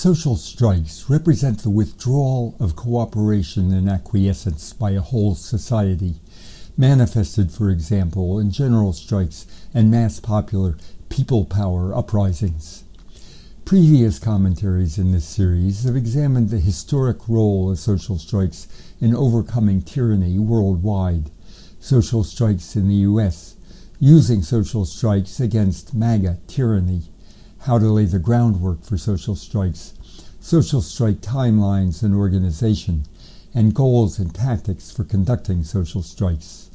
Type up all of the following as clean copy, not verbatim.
Social strikes represent the withdrawal of cooperation and acquiescence by a whole society, manifested, for example, in general strikes and mass popular people power uprisings. Previous commentaries in this series have examined the historic role of social strikes in overcoming tyranny worldwide, social strikes in the U.S., using social strikes against MAGA tyranny, how to lay the groundwork for social strikes, social strike timelines and organization, and goals and tactics for conducting social strikes.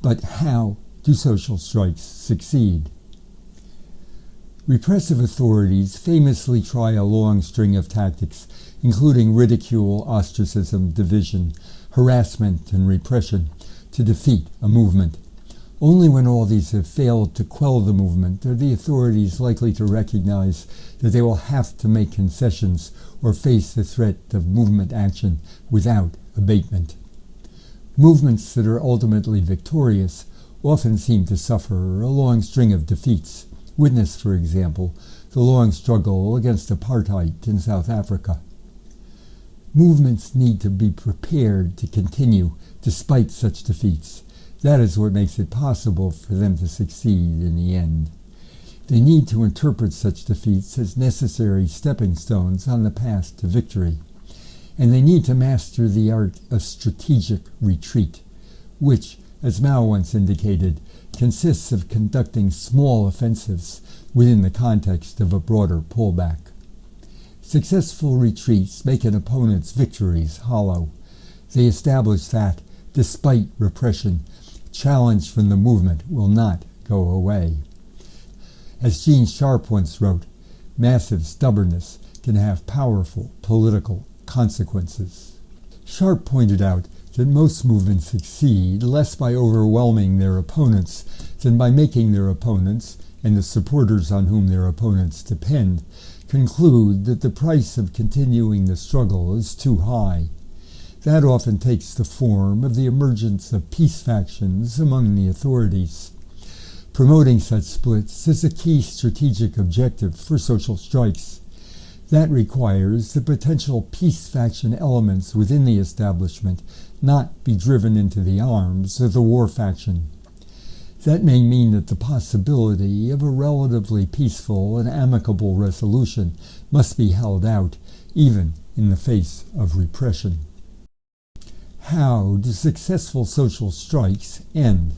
But how do social strikes succeed? Repressive authorities famously try a long string of tactics, including ridicule, ostracism, division, harassment, and repression, to defeat a movement. Only when all these have failed to quell the movement are the authorities likely to recognize that they will have to make concessions or face the threat of movement action without abatement. Movements that are ultimately victorious often seem to suffer a long string of defeats. Witness, for example, the long struggle against apartheid in South Africa. Movements need to be prepared to continue despite such defeats. That is what makes it possible for them to succeed in the end. They need to interpret such defeats as necessary stepping stones on the path to victory. And they need to master the art of strategic retreat, which, as Mao once indicated, consists of conducting small offensives within the context of a broader pullback. Successful retreats make an opponent's victories hollow. They establish that, despite repression, challenge from the movement will not go away. As Gene Sharp once wrote, massive stubbornness can have powerful political consequences. Sharp pointed out that most movements succeed less by overwhelming their opponents than by making their opponents, and the supporters on whom their opponents depend, conclude that the price of continuing the struggle is too high. That often takes the form of the emergence of peace factions among the authorities. Promoting such splits is a key strategic objective for social strikes. That requires the potential peace faction elements within the establishment not be driven into the arms of the war faction. That may mean that the possibility of a relatively peaceful and amicable resolution must be held out, even in the face of repression. How do successful social strikes end?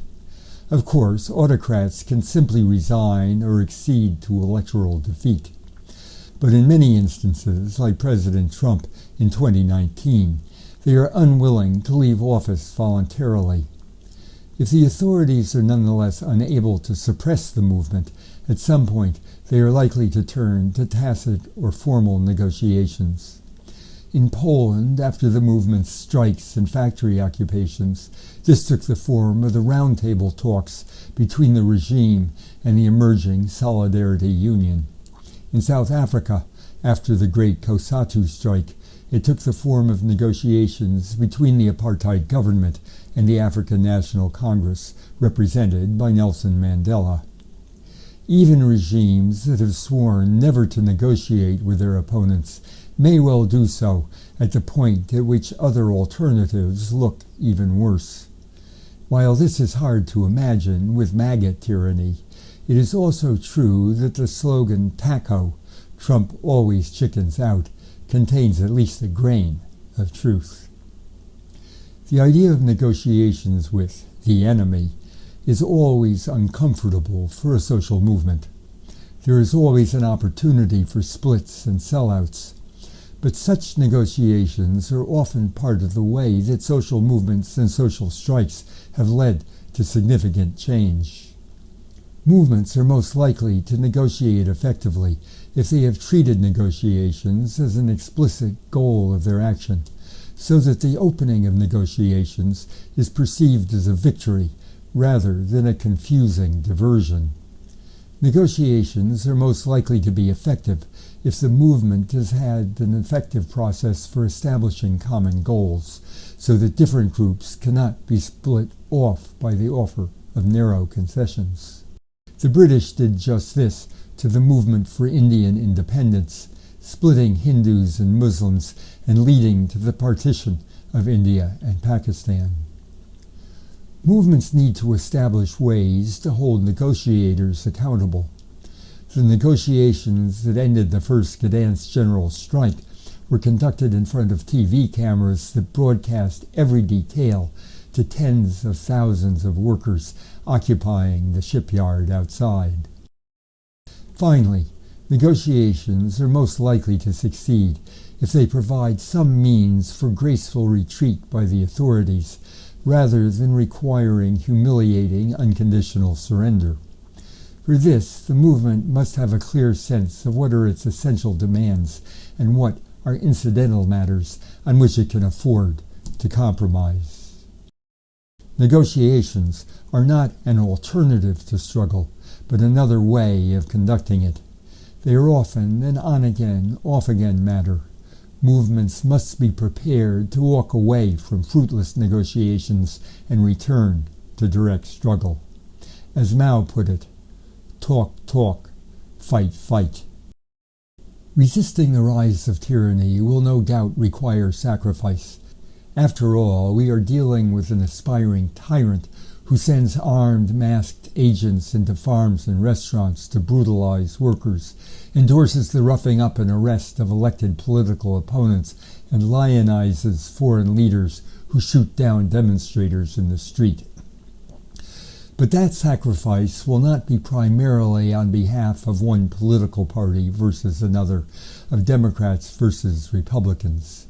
Of course, autocrats can simply resign or accede to electoral defeat. But in many instances, like President Trump in 2019, they are unwilling to leave office voluntarily. If the authorities are nonetheless unable to suppress the movement, at some point they are likely to turn to tacit or formal negotiations. In Poland, after the movement's strikes and factory occupations, this took the form of the roundtable talks between the regime and the emerging Solidarity Union. In South Africa, after the Great Cosatu strike, it took the form of negotiations between the apartheid government and the African National Congress, represented by Nelson Mandela. Even regimes that have sworn never to negotiate with their opponents may well do so at the point at which other alternatives look even worse. While this is hard to imagine with MAGA tyranny, it is also true that the slogan "TACO, Trump always chickens out," contains at least a grain of truth. The idea of negotiations with the enemy is always uncomfortable for a social movement. There is always an opportunity for splits and sellouts. But such negotiations are often part of the way that social movements and social strikes have led to significant change. Movements are most likely to negotiate effectively if they have treated negotiations as an explicit goal of their action, so that the opening of negotiations is perceived as a victory rather than a confusing diversion. Negotiations are most likely to be effective if the movement has had an effective process for establishing common goals, so that different groups cannot be split off by the offer of narrow concessions. The British did just this to the movement for Indian independence. splitting Hindus and Muslims and leading to the partition of India and Pakistan. Movements need to establish ways to hold negotiators accountable. The negotiations that ended the first Gdansk general strike were conducted in front of TV cameras that broadcast every detail to tens of thousands of workers occupying the shipyard outside. Finally, negotiations are most likely to succeed if they provide some means for graceful retreat by the authorities, rather than requiring humiliating unconditional surrender. For this, the movement must have a clear sense of what are its essential demands and what are incidental matters on which it can afford to compromise. Negotiations are not an alternative to struggle, but another way of conducting it. They are often an on-again, off-again matter. Movements must be prepared to walk away from fruitless negotiations and return to direct struggle. As Mao put it, talk, talk, fight, fight. Resisting the rise of tyranny will no doubt require sacrifice. After all, we are dealing with an aspiring tyrant who sends armed, masked agents into farms and restaurants to brutalize workers, endorses the roughing up and arrest of elected political opponents, and lionizes foreign leaders who shoot down demonstrators in the street. But that sacrifice will not be primarily on behalf of one political party versus another, of Democrats versus Republicans.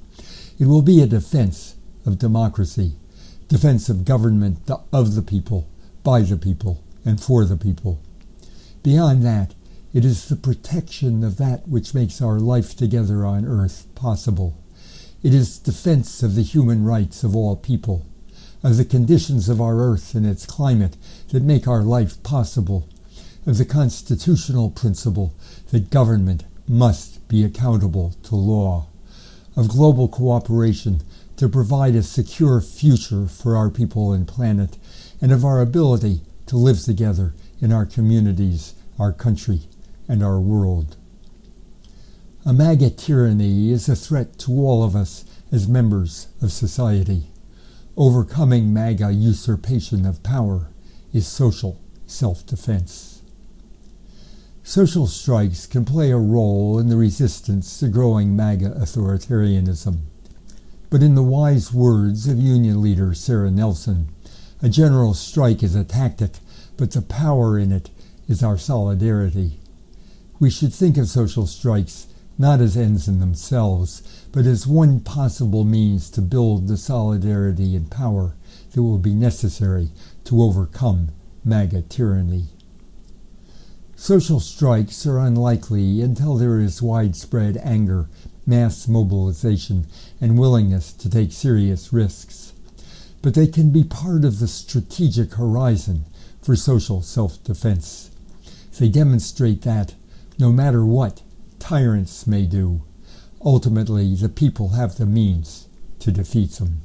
It will be a defense of democracy, defense of government of the people, by the people, and for the people. Beyond that, it is the protection of that which makes our life together on earth possible. It is defense of the human rights of all people, of the conditions of our earth and its climate that make our life possible, of the constitutional principle that government must be accountable to law, of global cooperation to provide a secure future for our people and planet, and of our ability to live together in our communities, our country, and our world. A MAGA tyranny is a threat to all of us as members of society. Overcoming MAGA usurpation of power is social self-defense. Social strikes can play a role in the resistance to growing MAGA authoritarianism. But in the wise words of Union leader Sarah Nelson, a general strike is a tactic, but the power in it is our solidarity. We should think of social strikes not as ends in themselves, but as one possible means to build the solidarity and power that will be necessary to overcome MAGA tyranny. Social strikes are unlikely until there is widespread anger, mass mobilization, and willingness to take serious risks. But they can be part of the strategic horizon for social self-defense. They demonstrate that, no matter what tyrants may do, ultimately the people have the means to defeat them.